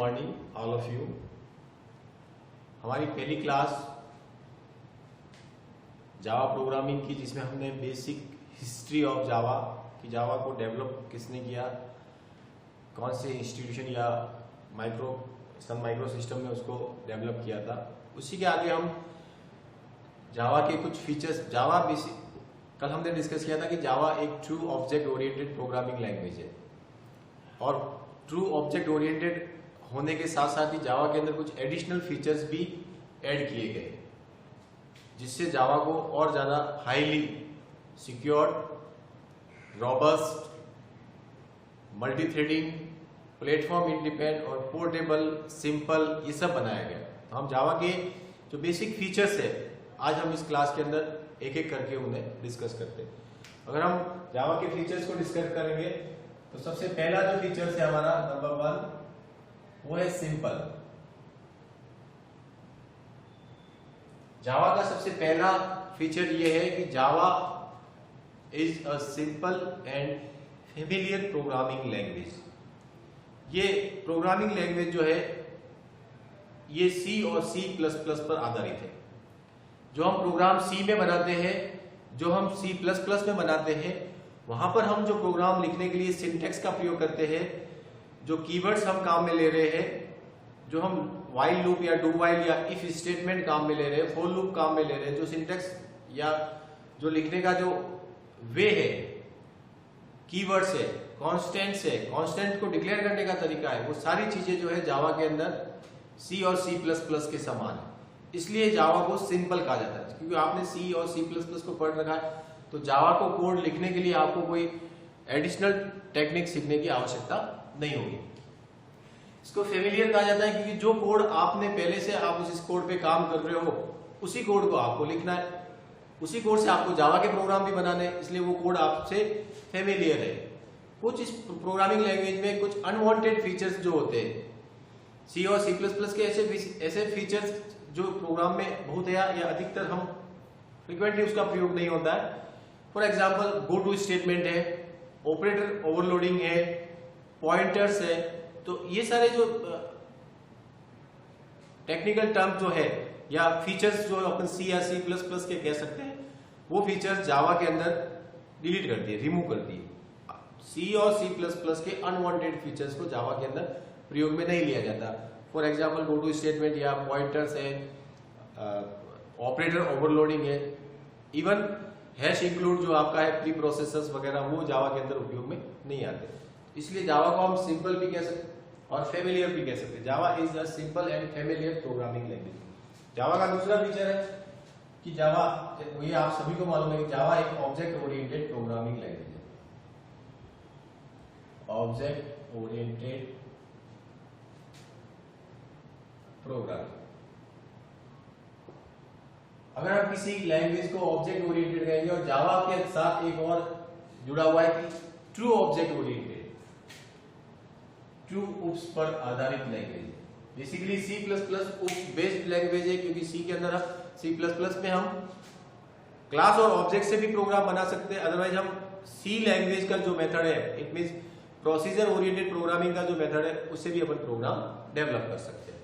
Morning all of you. हमारी पहली class Java programming की, जिसमें हमने बेसिक हिस्ट्री ऑफ जावा कि जावा को डेवलप किसने किया, कौन से इंस्टीट्यूशन या सन माइक्रो सिस्टम में उसको डेवलप किया था। उसी के आगे हम जावा के कुछ फीचर्स, जावा बेसिक कल हमने डिस्कस किया था कि जावा एक true object oriented programming language है, और ट्रू ऑब्जेक्ट ओरिएंटेड होने के साथ साथ ही जावा के अंदर कुछ एडिशनल फीचर्स भी ऐड किए गए, जिससे जावा को और ज़्यादा highly secure, robust, multi threading, platform independent और पोर्टेबल, सिंपल, ये सब बनाया गया। तो हम जावा के जो बेसिक फीचर्स है आज हम इस क्लास के अंदर एक एक करके उन्हें डिस्कस करते हैं। अगर हम जावा के फीचर्स को डिस्कस करेंगे तो सबसे पहला जो फीचर्स है हमारा नंबर 1 वो है सिंपल। जावा का सबसे पहला फीचर ये है कि जावा is a simple and familiar programming language. ये प्रोग्रामिंग लैंग्वेज जो है ये सी और C++ पर आधारित है। जो हम प्रोग्राम सी में बनाते हैं, जो हम C++ में बनाते हैं, वहां पर हम जो प्रोग्राम लिखने के लिए सिंटैक्स का प्रयोग करते हैं, जो कीवर्ड्स हम काम में ले रहे हैं, जो हम व्हाइल लूप या डू व्हाइल या इफ स्टेटमेंट काम में ले रहे हैं, फॉर लूप काम में ले रहे हैं, जो सिंटैक्स या जो लिखने का जो वे है, कीवर्ड्स है, कांस्टेंट्स है, कांस्टेंट को डिक्लेयर करने का तरीका है, वो सारी चीजें जो है जावा के अंदर सी और C++ के समान है। इसलिए जावा को सिंपल कहा जाता है, क्योंकि आपने सी और C++ को पढ़ रखा है, तो जावा को कोड लिखने के लिए आपको कोई एडिशनल टेक्निक सीखने की आवश्यकता नहीं होगी। इसको फेमिलियर कहा जाता है क्योंकि जो कोड आपने पहले से आप उस कोड पे काम कर रहे हो, उसी कोड को आपको लिखना है, उसी कोड से आपको जावा के प्रोग्राम भी बनाने हैं, इसलिए वो कोड आपसे फेमिलियर है। कुछ इस प्रोग्रामिंग लैंग्वेज में कुछ अनवांटेड फीचर्स जो होते हैं, सी और C++ के ऐसे फीचर्स जो प्रोग्राम में बहुत है या अधिकतर हम फ्रिक्वेंटली उसका प्रयोग नहीं होता है। For example go to statement है, ऑपरेटर ओवरलोडिंग है, पॉइंटर्स है। तो ये सारे जो टेक्निकल टर्म जो है या फीचर्स जो अपन सी या C++ के कह सकते हैं, वो फीचर्स जावा के अंदर डिलीट कर दिए, रिमूव कर दिए। सी और C++ के अनवांटेड फीचर्स को जावा के अंदर प्रयोग में नहीं लिया जाता। For example go to statement या पॉइंटर्स है, ऑपरेटर ओवरलोडिंग है, इवन हैश इंक्लूड जो आपका है, प्री प्रोसेसर्स वगैरह, वो जावा के अंदर उपयोग में नहीं आते। इसलिए जावा को हम सिंपल भी कह सकते और फेमिलियर भी कह सकते हैं। Java is a simple and familiar programming language. Java का दूसरा फीचर है कि जावा, ये आप सभी को मालूम है कि जावा एक ऑब्जेक्ट ओरिएंटेड प्रोग्रामिंग लैंग्वेज है। Object oriented program. अगर हम किसी लैंग्वेज को ऑब्जेक्ट ओरिएंटेड कहेंगे, और जावा के साथ एक और जुड़ा हुआ है कि ट्रू ऑब्जेक्ट ओरिएंटेड, ट्रू उप्स पर आधारित लैंग्वेज। बेसिकली C++ उप्स बेस्ड लैंग्वेज है, क्योंकि सी के अंदर C++ में हम क्लास और ऑब्जेक्ट से भी प्रोग्राम बना सकते हैं। अदरवाइज हम सी लैंग्वेज का जो मेथड है, it means procedure oriented programming का जो मेथड है, उससे भी अपन प्रोग्राम डेवलप कर सकते हैं।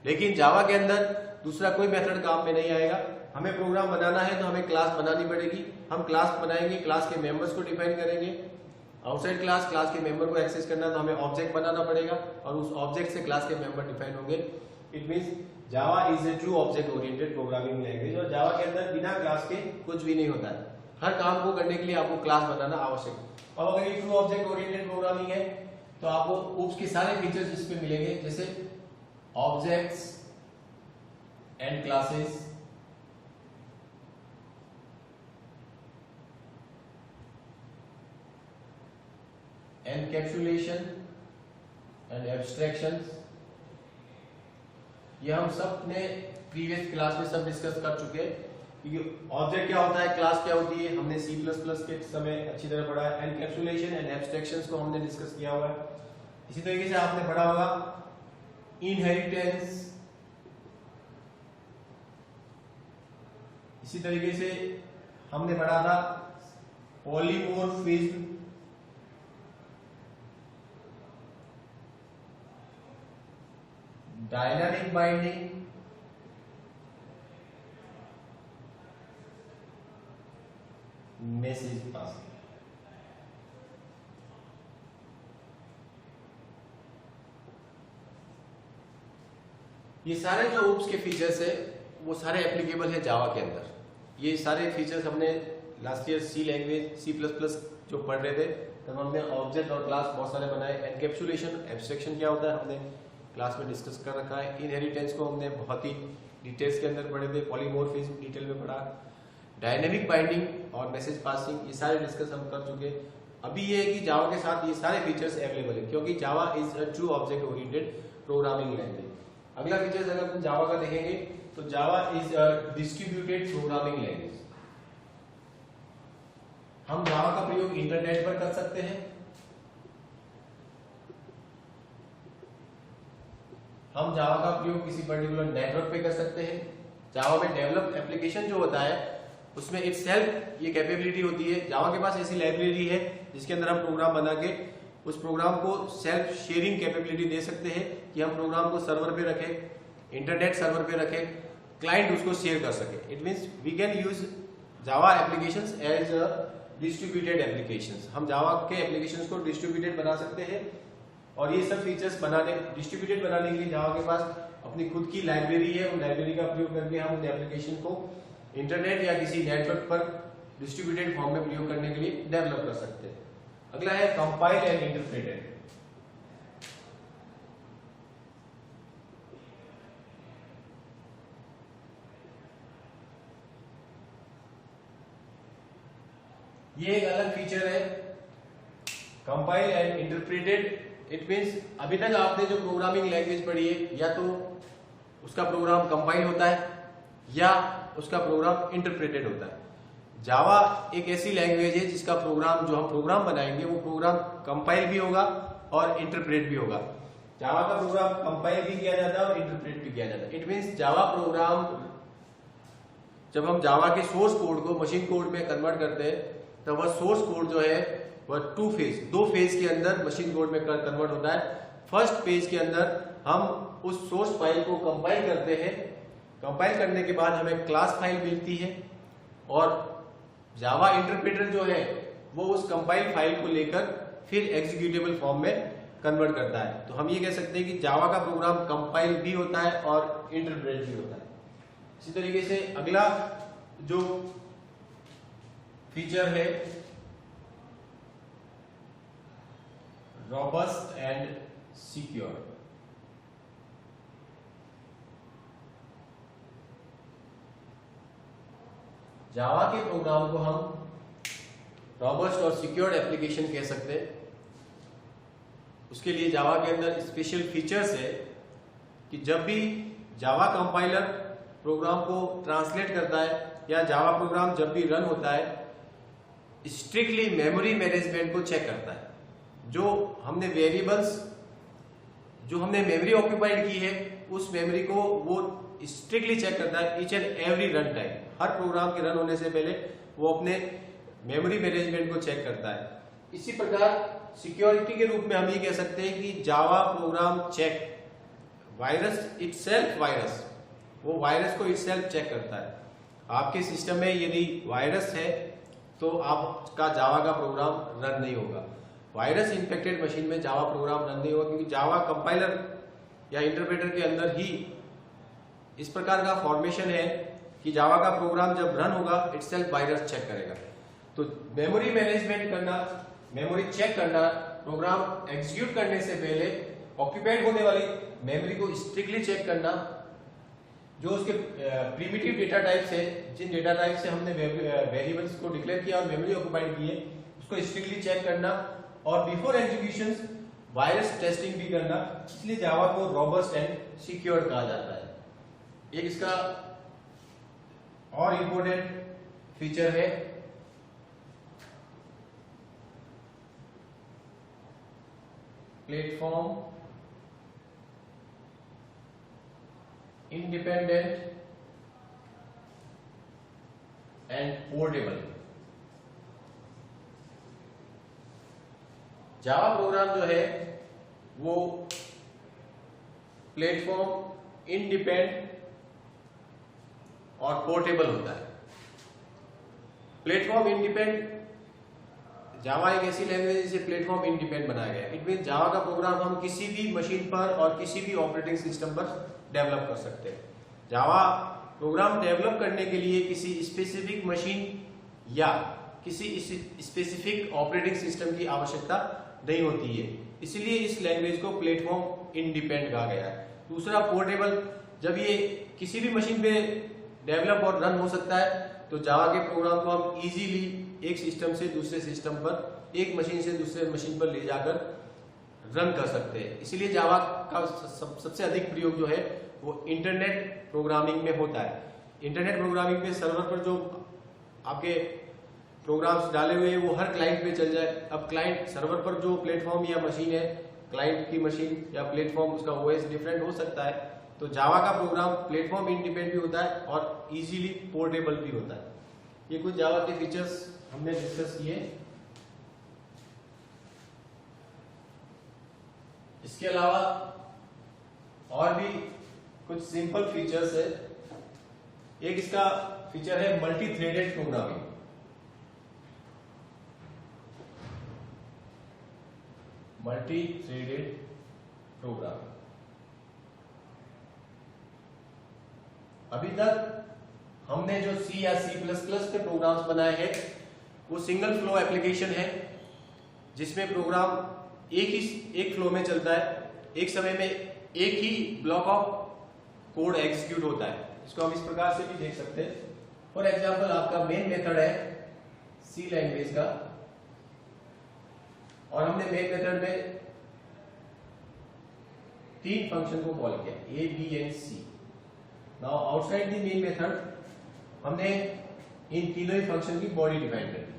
लेकिन जावा के अंदर दूसरा कोई मेथड काम में नहीं आएगा। हमें प्रोग्राम बनाना है तो हमें क्लास बनानी पड़ेगी। हम क्लास बनाएंगे, क्लास के मेंबर्स को डिफाइन करेंगे। आउटसाइड क्लास के मेंबर को एक्सेस करना तो हमें ऑब्जेक्ट बनाना पड़ेगा, और उस ऑब्जेक्ट से क्लास के मेंबर डिफाइन होंगे। It means Java is a true object oriented programming language. और जावा के अंदर बिना क्लास के कुछ भी नहीं होता है। हर काम को करने के लिए आपको क्लास बनाना आवश्यक है। और अगर ये ट्रू ऑब्जेक्ट ओरिएंटेड प्रोग्रामिंग है तो आपको उप्स के सारे फीचर्स इसमें मिलेंगे, जैसे objects and classes, encapsulation and abstractions. ये हम सब ने प्रीवियस क्लास में सब डिस्कस कर चुके हैं, क्योंकि ऑब्जेक्ट क्या होता है, क्लास क्या होती है, हमने C++ के समय अच्छी तरह पढ़ा है। एनकैप्सुलेशन एंड एब्स्ट्रैक्शंस को हमने डिस्कस किया हुआ है। इसी तरीके से आपने पढ़ा होगा इनहेरिटेंस, इसी तरीके से हमने पढ़ा था polymorphism, dynamic binding, message passing. ये सारे जो ओप्स के फीचर्स है वो सारे एप्लीकेबल है जावा के अंदर। ये सारे फीचर्स हमने लास्ट ईयर सी लैंग्वेज C++ जो पढ़ रहे थे तब हमने ऑब्जेक्ट और क्लास बहुत सारे बनाए। एनकैप्सुलेशन, एब्स्ट्रैक्शन क्या होता है हमने क्लास में डिस्कस कर रखा है। इनहेरिटेंस को हमने बहुत ही डिटेल्स के अंदर पढ़े थे। पॉलीमॉर्फिज्म डिटेल में पढ़ा। डायनेमिक बाइंडिंग और मैसेज पासिंग ये सारे डिस्कस हम कर चुके। अभी ये है कि जावा के साथ ये सारे फीचर्स अवेलेबल है क्योंकि जावा is a true object oriented programming language. अगला फीचर्स अगर हम जावा का देखेंगे तो जावा is a distributed programming language. हम जावा का प्रयोग इंटरनेट पर कर सकते हैं। हम जावा का प्रयोग किसी पर्टिकुलर नेटवर्क पे कर सकते हैं। जावा में डेवलप एप्लीकेशन जो होता है उसमें इटसेल्फ ये कैपेबिलिटी होती है। जावा के पास ऐसी लाइब्रेरी है जिसके अंदर हम प्रोग्राम बना के उस प्रोग्राम को सेल्फ शेयरिंग कैपेबिलिटी दे सकते हैं कि हम प्रोग्राम को सर्वर पे रखें, इंटरनेट सर्वर पे रखें, क्लाइंट उसको शेयर कर सके। It means we can use Java applications as a distributed applications. हम जावा के एप्लीकेशंस को डिस्ट्रीब्यूटेड बना सकते हैं और ये सब फीचर्स डिस्ट्रीब्यूटेड बनाने के लिए जावा के पास अपनी खुद की लाइब्रेरी है। उन लाइब्रेरी का प्रयोग करके हम उन एप्लीकेशन को इंटरनेट या किसी नेटवर्क पर डिस्ट्रीब्यूटेड फॉर्म में प्रयोग करने के लिए डेवलप कर सकते हैं। अगला है कंपाइल एंड इंटरप्रेटेड। ये एक अलग फीचर है compile and interpreted. It means अभी तक आपने जो प्रोग्रामिंग लैंग्वेज पढ़ी है या तो उसका प्रोग्राम कंपाइल होता है या उसका प्रोग्राम इंटरप्रेटेड होता है। जावा एक ऐसी लैंग्वेज है जिसका प्रोग्राम जो हम प्रोग्राम बनाएंगे वो प्रोग्राम कंपाइल भी होगा और इंटरप्रेट भी होगा। जावा का प्रोग्राम कंपाइल भी किया जाता है और इंटरप्रेट भी किया जाता है। इट मींस जावा प्रोग्राम जब हम जावा के सोर्स कोड को मशीन कोड में कन्वर्ट करते हैं तो वह सोर्स कोड जो है वह दो फेज के अंदर मशीन कोड में कन्वर्ट होता है। फर्स्ट फेज के अंदर हम उस सोर्स फाइल को कंपाइल करते हैं। कंपाइल करने के बाद हमें क्लास फाइल मिलती है और जावा इंटरप्रेटर जो है वो उस कंपाइल फाइल को लेकर फिर एग्जीक्यूटेबल फॉर्म में कन्वर्ट करता है। तो हम ये कह सकते हैं कि जावा का प्रोग्राम कंपाइल भी होता है और इंटरप्रेट भी होता है। इसी तरीके से अगला जो फीचर है रॉबस्ट एंड सिक्योर। जावा के प्रोग्राम को हम रॉबस्ट और सिक्योर्ड एप्लीकेशन कह सकते हैं। उसके लिए जावा के अंदर स्पेशल फीचर्स है कि जब भी जावा कंपाइलर प्रोग्राम को ट्रांसलेट करता है या जावा प्रोग्राम जब भी रन होता है स्ट्रिक्टली मेमोरी मैनेजमेंट को चेक करता है। जो हमने वेरिएबल्स जो हमने मेमोरी ऑक्यूपाइड की है उस मेमोरी को वो स्ट्रिक्टली चेक करता है each and every run time. हर प्रोग्राम के रन होने से पहले वो अपने मेमोरी मैनेजमेंट को चेक करता है। इसी प्रकार सिक्योरिटी के रूप में हम ये कह सकते हैं कि Java program check virus itself virus, वो वायरस को इटसेल्फ चेक करता है। आपके सिस्टम में यदि वायरस है तो आपका जावा का प्रोग्राम रन नहीं होगा। वायरस इन्फेक्टेड मशीन में जावा प्रोग्राम रन नहीं होगा क्योंकि जावा कंपाइलर या इंटरप्रेटर के अंदर ही इस प्रकार का फॉर्मेशन है कि जावा का प्रोग्राम जब रन होगा इटसेल्फ वायरस चेक करेगा। तो मेमोरी मैनेजमेंट करना, मेमोरी चेक करना, प्रोग्राम एग्जीक्यूट करने से पहले ऑक्यूपाइड होने वाली मेमोरी को स्ट्रिक्टली चेक करना। जो उसके प्रिमिटिव डेटा टाइप्स है, जिन डेटा टाइप से हमने वेरिएबल्स को डिक्लेयर किया और मेमोरी ऑक्यूपाइड की है उसको स्ट्रिक्टली चेक करना और बिफोर एग्जीक्यूशन वायरस टेस्टिंग भी करना। इसलिए जावा को रॉबस्ट एंड सिक्योर कहा जाता है। एक इसका और इंपॉर्टेंट फीचर है platform independent and portable. Java program जो है वो प्लेटफॉर्म इंडिपेंडेंट और पोर्टेबल होता है। प्लेटफॉर्म इंडिपेंडेंट, जावा एक ऐसी लैंग्वेज है जिसे प्लेटफॉर्म इंडिपेंडेंट बनाया गया है। इट मीन जावा का प्रोग्राम हम किसी भी मशीन पर और किसी भी ऑपरेटिंग सिस्टम पर डेवलप कर सकते हैं। जावा प्रोग्राम डेवलप करने के लिए किसी स्पेसिफिक मशीन या किसी स्पेसिफिक ऑपरेटिंग सिस्टम की आवश्यकता नहीं होती है, इसलिए इस लैंग्वेज को प्लेटफॉर्म इंडिपेंडेंट कहा गया है। दूसरा पोर्टेबल, जब ये किसी भी मशीन पे डेवलप और रन हो सकता है तो जावा के प्रोग्राम को हम इजीली एक सिस्टम से दूसरे सिस्टम पर, एक मशीन से दूसरे मशीन पर ले जाकर रन कर सकते हैं। इसीलिए जावा का सबसे अधिक प्रयोग जो है वो इंटरनेट प्रोग्रामिंग में होता है। इंटरनेट प्रोग्रामिंग पे सर्वर पर जो आपके प्रोग्राम्स डाले हुए हैं वो हर क्लाइंट पे चल जाए। अब क्लाइंट सर्वर पर जो प्लेटफॉर्म या मशीन है, क्लाइंट की मशीन या प्लेटफॉर्म, उसका ओएस डिफरेंट हो सकता है। तो जावा का प्रोग्राम प्लेटफॉर्म इंडिपेंडेंट भी होता है और इजीली पोर्टेबल भी होता है। ये कुछ जावा के फीचर्स हमने डिस्कस किए। इसके अलावा और भी कुछ सिंपल फीचर्स है। एक इसका फीचर है multi threaded programming. Multi threaded programming, अभी तक हमने जो सी या C++ पे प्रोग्राम्स बनाए हैं वो सिंगल फ्लो एप्लीकेशन है, जिसमें प्रोग्राम एक फ्लो में चलता है, एक समय में एक ही ब्लॉक ऑफ कोड एग्जीक्यूट होता है। इसको हम इस प्रकार से भी देख सकते हैं। फॉर एग्जांपल, आपका मेन मेथड है सी लैंग्वेज का और हमने मेन मेथड में 3 फंक्शन को कॉल किया, A, B and C। Now outside the main method हमने इन तीनों ही फंक्शन की बॉडी डिफाइन कर दी।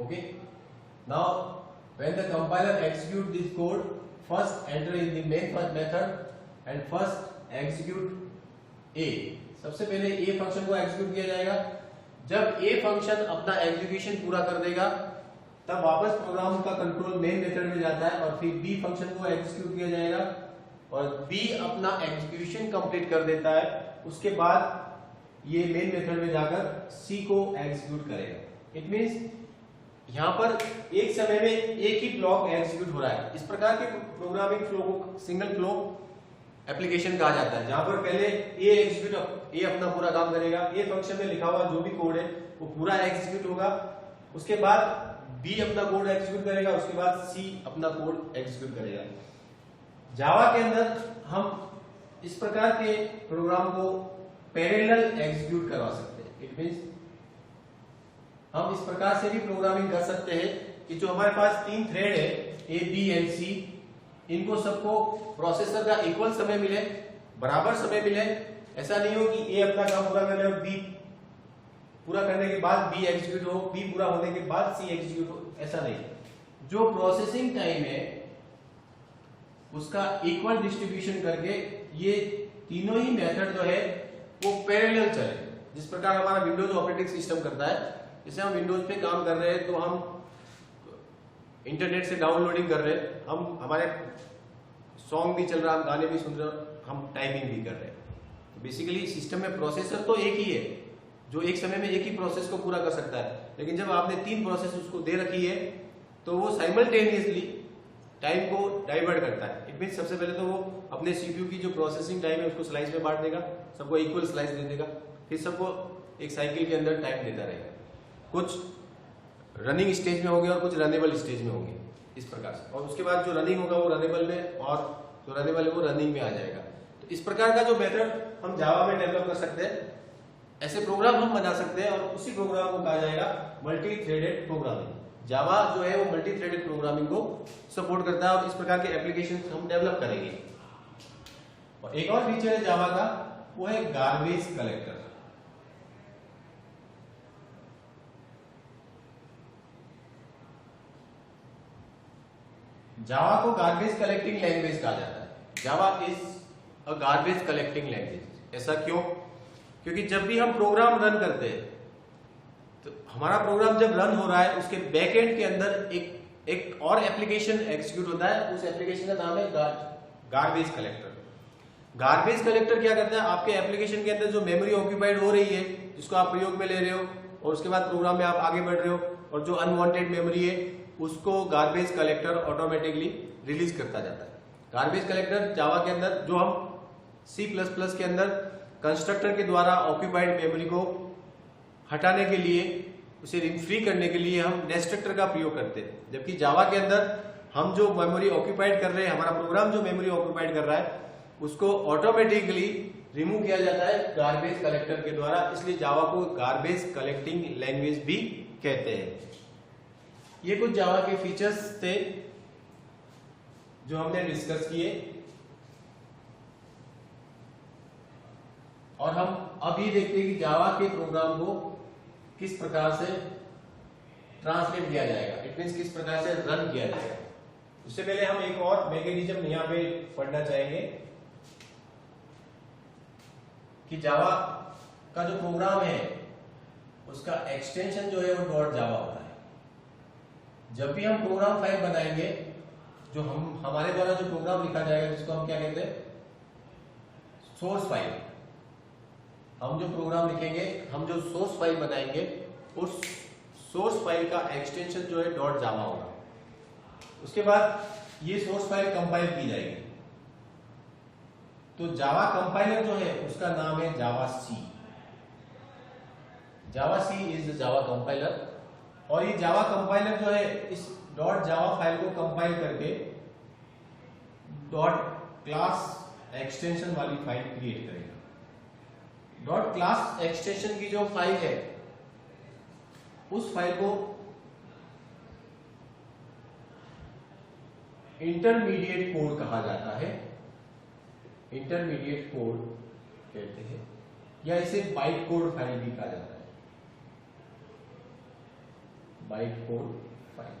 Okay, now when the compiler execute this code, first enter in the main method and first execute A। सबसे पहले A फंक्शन को एग्जीक्यूट किया जाएगा। जब A फंक्शन अपना एग्जीक्यूशन पूरा कर देगा तब वापस प्रोग्राम का कंट्रोल मेन मेथड में जाता है और फिर B फंक्शन को एग्जीक्यूट किया जाएगा और B अपना एग्जीक्यूशन कंप्लीट कर देता है। उसके बाद ये मेन मेथड में जाकर C को एग्जीक्यूट करेगा। इट मींस यहां पर एक समय में एक ही ब्लॉक एग्जीक्यूट हो रहा है। इस प्रकार के प्रोग्रामिंग फ्लो को सिंगल फ्लो एप्लीकेशन कहा जाता है, जहां पर पहले A अपना पूरा काम करेगा, A फंक्शन में लिखा हुआ जो भी कोड है वो पूरा एग्जीक्यूट होगा। उसके बाद B अपना कोड एग्जीक्यूट करेगा, उसके बाद C अपना कोड एग्जीक्यूट करेगा। जावा के अंदर हम इस प्रकार के प्रोग्राम को पैरेलल एग्जीक्यूट करवा सकते हैं। इट मींस हम इस प्रकार से भी प्रोग्रामिंग कर सकते हैं कि जो हमारे पास 3 थ्रेड है A, B एंड C, इनको सबको प्रोसेसर का इक्वल समय मिले, बराबर समय मिले। ऐसा नहीं हो कि A अपना काम पूरा कर ले और B पूरा करने के बाद B एग्जीक्यूट हो, B पूरा होने के बाद C एग्जीक्यूट हो, ऐसा नहीं। जो प्रोसेसिंग टाइम है उसका इक्वल डिस्ट्रीब्यूशन करके ये तीनों ही मेथड जो है वो पैरेलल चले। जिस प्रकार हमारा विंडोज ऑपरेटिंग सिस्टम करता है, जैसे हम विंडोज पे काम कर रहे हैं तो हम इंटरनेट से डाउनलोडिंग कर रहे हैं, हम हमारे सॉन्ग भी चल रहा है, हम गाने भी सुन रहे हैं, हम टाइपिंग भी कर रहे हैं। तो बेसिकली सिस्टम में प्रोसेसर तो एक ही है जो एक समय में एक ही प्रोसेस को पूरा कर सकता है, लेकिन जब आपने 3 प्रोसेस उसको दे रखी है तो वो साइमल्टेनियसली टाइम को डाइवर्ट करता है। इट मींस सबसे पहले तो वो अपने सीपीयू की जो प्रोसेसिंग टाइम है उसको स्लाइस में बांट देगा, सबको इक्वल स्लाइस दे देगा, फिर सबको एक साइकिल के अंदर टाइम देता रहेगा। कुछ रनिंग स्टेज में होंगे और कुछ रनेबल स्टेज में होंगे, इस प्रकार से। और उसके बाद जो रनिंग होगा वो रनेबल में और जो रनेबल है वो रनिंग में आ जाएगा। तो इस प्रकार का जो मेथड हम जावा में डेवलप कर सकते हैं, ऐसे प्रोग्राम हम बना सकते हैं और उसी प्रोग्राम को कहा जाएगा मल्टी थ्रेडेड प्रोग्रामिंग। जावा जो है वो मल्टी थ्रेडेड प्रोग्रामिंग को सपोर्ट करता है और इस प्रकार के एप्लीकेशन हम डेवलप करेंगे। और एक और फीचर है जावा का, वो है गार्बेज कलेक्टर। जावा को गार्बेज कलेक्टिंग लैंग्वेज कहा जाता है। जावा is a garbage collecting language. ऐसा क्यों? क्योंकि जब भी हम प्रोग्राम रन करते हैं तो हमारा प्रोग्राम जब रन हो रहा है उसके बैक एंड के अंदर एक और एप्लीकेशन एग्जीक्यूट होता है, उस एप्लीकेशन का नाम है गार्बेज कलेक्टर। गार्बेज कलेक्टर क्या करता है, आपके एप्लीकेशन के अंदर जो मेमोरी ऑक्यूपाइड हो रही है जिसको आप प्रयोग में ले रहे हो और उसके बाद प्रोग्राम में आप आगे बढ़ रहे हो, और जो अनवांटेड मेमोरी है उसको गार्बेज कलेक्टर ऑटोमेटिकली रिलीज करता जाता है। गार्बेज कलेक्टर जावा के अंदर, जो हम C++ के अंदर कंस्ट्रक्टर के द्वारा ऑक्यूपाइड मेमोरी को हटाने के लिए, उसे फ्री करने के लिए हम डिस्ट्रक्टर का प्रयोग करते हैं, जबकि जावा के अंदर हम जो मेमोरी ऑक्यूपाइड कर रहे हैं, हमारा प्रोग्राम जो मेमोरी ऑक्यूपाइड कर रहा है उसको ऑटोमेटिकली रिमूव किया जाता है गार्बेज कलेक्टर के द्वारा, इसलिए जावा को गार्बेज कलेक्टिंग लैंग्वेज भी कहते हैं। ये कुछ जावा के फीचर्स थे जो हमने डिस्कस किए, और हम अब ये देखते हैं कि जावा के प्रोग्राम को किस प्रकार से ट्रांसलेट किया जाएगा, इट मींस किस प्रकार से रन किया जाएगा। उससे पहले हम एक और मैकेनिज्म यहाँ पे पढ़ना चाहेंगे कि जावा का जो प्रोग्राम है उसका एक्सटेंशन जो है वो डॉट जावा होता है। जब भी हम प्रोग्राम फाइल बनाएंगे, जो हमारे द्वारा जो प्रोग्राम लिखा जाएगा जिसको हम क्या कहते हैं, सोर्स फाइल, हम जो प्रोग्राम लिखेंगे, हम जो सोर्स फाइल बनाएंगे, उस सोर्स फाइल का एक्सटेंशन जो है डॉट जावा होगा। उसके बाद ये सोर्स फाइल कंपाइल की जाएगी, तो जावा कंपाइलर जो है उसका नाम है Java C. Java C is the Java compiler, और ये जावा कंपाइलर जो है इस डॉट जावा फाइल को कंपाइल करके डॉट क्लास एक्सटेंशन वाली फाइल क्रिएट करेगा। डॉट क्लास एक्सटेंशन की जो फाइल है उस फाइल को इंटरमीडिएट कोड कहा जाता है, इंटरमीडिएट कोड कहते हैं, या इसे बाइट कोड फाइल भी कहा जाता है, बाइट कोड फाइल।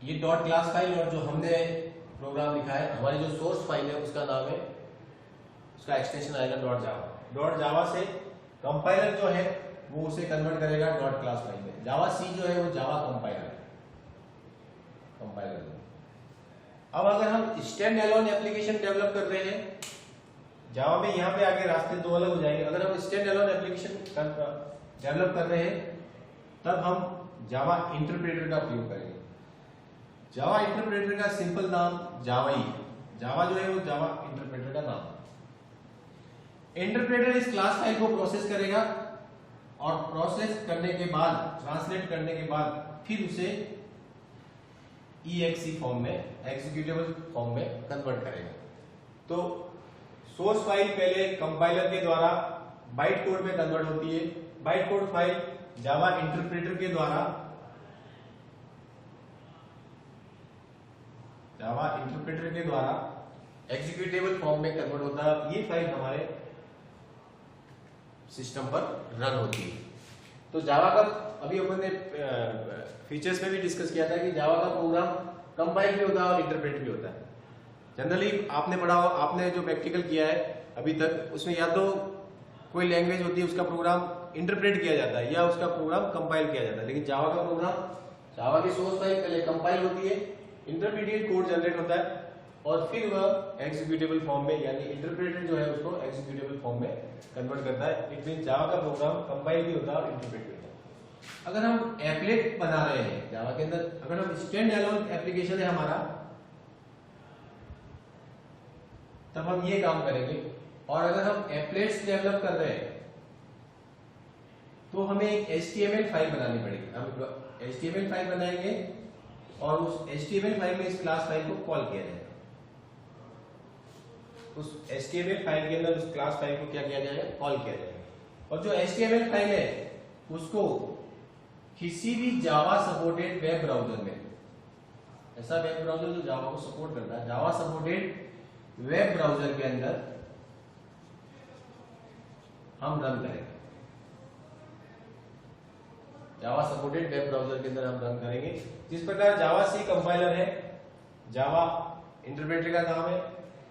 ये डॉट क्लास फाइल और जो हमने प्रोग्राम लिखा है, हमारी जो सोर्स फाइल है उसका नाम है, उसका एक्सटेंशन आएगा डॉट जावा। डॉट जावा से कंपाइलर जो है वो उसे कन्वर्ट करेगा डॉट क्लास फाइल में। जावा सी जो है वो जावा कंपाइलर है, कंपाइलर। अब अगर हम स्टैंड एलोन एप्लीकेशन डेवलप कर रहे हैं जावा में, यहाँ पे आगे रास्ते दो अलग हो जाएंगे। अगर हम स्टैंड एलोन एप्लीकेशन डेवलप कर रहे हैं तब हम जावा इंटरप्रेटर का प्रयोग करेंगे। जावा इंटरप्रेटर का सिंपल नाम जावा ही है, जावा जो है वो जावा इंटरप्रेटर का नाम। इंटरप्रेटर इस क्लास फाइल को प्रोसेस करेगा और प्रोसेस करने के बाद, ट्रांसलेट करने के बाद फिर उसे EXE फॉर्म में, एग्जीक्यूटेबल फॉर्म में कन्वर्ट करेगा। तो सोर्स फाइल पहले कंपाइलर के द्वारा बाइट कोड में कन्वर्ट होती है, बाइट कोड फाइल जावा इंटरप्रेटर के द्वारा, जावा इंटरप्रेटर के द्वारा एग्जीक्यूटेबल फॉर्म में कन्वर्ट होता है। ये फाइल हमारे सिस्टम पर रन होती है। तो जावा का अभी अपन ने फीचर्स में भी डिस्कस किया था कि जावा का प्रोग्राम कंपाइल भी होता है और इंटरप्रेट भी होता है। जनरली आपने पढ़ा हो, आपने जो प्रैक्टिकल किया है अभी तक, उसमें या तो कोई लैंग्वेज होती है उसका प्रोग्राम इंटरप्रेट किया जाता है या उसका प्रोग्राम कंपाइल किया जाता है। लेकिन जावा का प्रोग्राम, जावा की सोर्स फाइल पहले कंपाइल होती है, इंटरमीडिएट कोड जनरेट होता है और फिर वह एग्जीक्यूटेबल फॉर्म में, यानी इंटरप्रेटर जो है उसको एग्जीक्यूटेबल फॉर्म में कन्वर्ट करता है। इट मीन जावा का प्रोग्राम कंपाइल भी होता है और इंटरप्रेट भी होता है। अगर हम एप्लेट बना रहे हैं जावा के अंदर, अगर हम स्टैंड एलोन एप्लीकेशन है हमारा, तब हम ये काम करेंगे। और अगर हम एप्लेट्स डेवलप कर रहे हैं तो हमें एक HTML फाइल बनानी पड़ेगी। हम HTML फाइल बनाएंगे और उस HTML फाइल में इस क्लास फाइल को कॉल किया जाएगा। उस HTML फाइल के अंदर उस क्लास फाइल को क्या किया जाएगा, कॉल किया जाएगा। और जो HTML फाइल है उसको किसी भी जावा सपोर्टेड वेब ब्राउजर में, ऐसा वेब ब्राउजर जो जावा को सपोर्ट करता है, जावा सपोर्टेड वेब ब्राउजर के अंदर हम रन करेंगे। जावा सपोर्टेड वेब ब्राउजर के अंदर हम रन करेंगे। जिस प्रकार जावा सी कंपाइलर है, जावा इंटरप्रेटर का नाम है,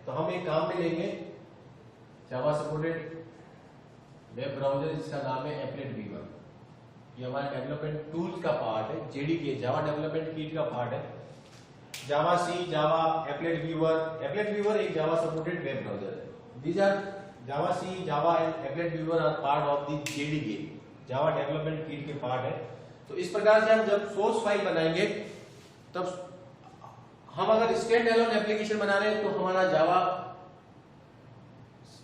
तो हम एक काम में लेंगे जावा सपोर्टेड वेब ब्राउजर, जिसका नाम है एप्लेट वीवर। ये हमारे डेवलपमेंट टूल्स का पार्ट है, जेडीके जावा डेवलपमेंट किट का पार्ट है। Java C, Java, applet viewer. Applet viewer एक जावा सपोर्टेड वेब ब्राउजर है। These are Java C, Java and applet viewer are part of the JDK Java development kit के part है। तो इस प्रकार से हम जब सोर्स फाइल बनाएंगे तब हम अगर स्टैंड एलोन एप्लीकेशन बना रहे हैं तो हमारा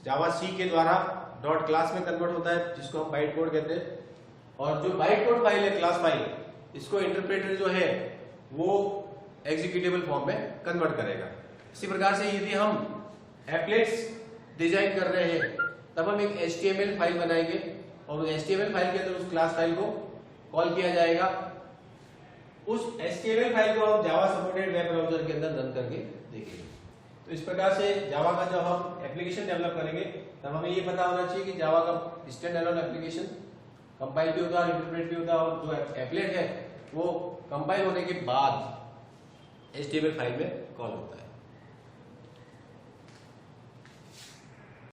जावा सी के द्वारा डॉट क्लास में कन्वर्ट होता है, जिसको हम बाइट कोड कहते हैं। और जो बाइट कोड फाइल है, क्लास फाइल, इसको इंटरप्रेटर जो है वो एग्जीक्यूटेबल फॉर्म में कन्वर्ट करेगा। इसी प्रकार से यदि हम एप्लेट्स डिजाइन कर रहे हैं तब हम एक HTML फाइल बनाएंगे और उस HTML फाइल के अंदर उस क्लास फाइल को कॉल किया जाएगा। उस HTML फाइल को हम जावा सपोर्टेड वेब ब्राउजर के अंदर रन करके देखेंगे। तो इस प्रकार से जावा का जब हम एप्लीकेशन डेवलप करेंगे तब हमें ये पता होना चाहिए कि जावा का स्टैंड एलोन एप्लीकेशन कंपाइल भी होता है, इंटरप्रेट भी होता है, और जो एप्लेट है वो कंपाइल होने के बाद HTML फाइल में कॉल होता है।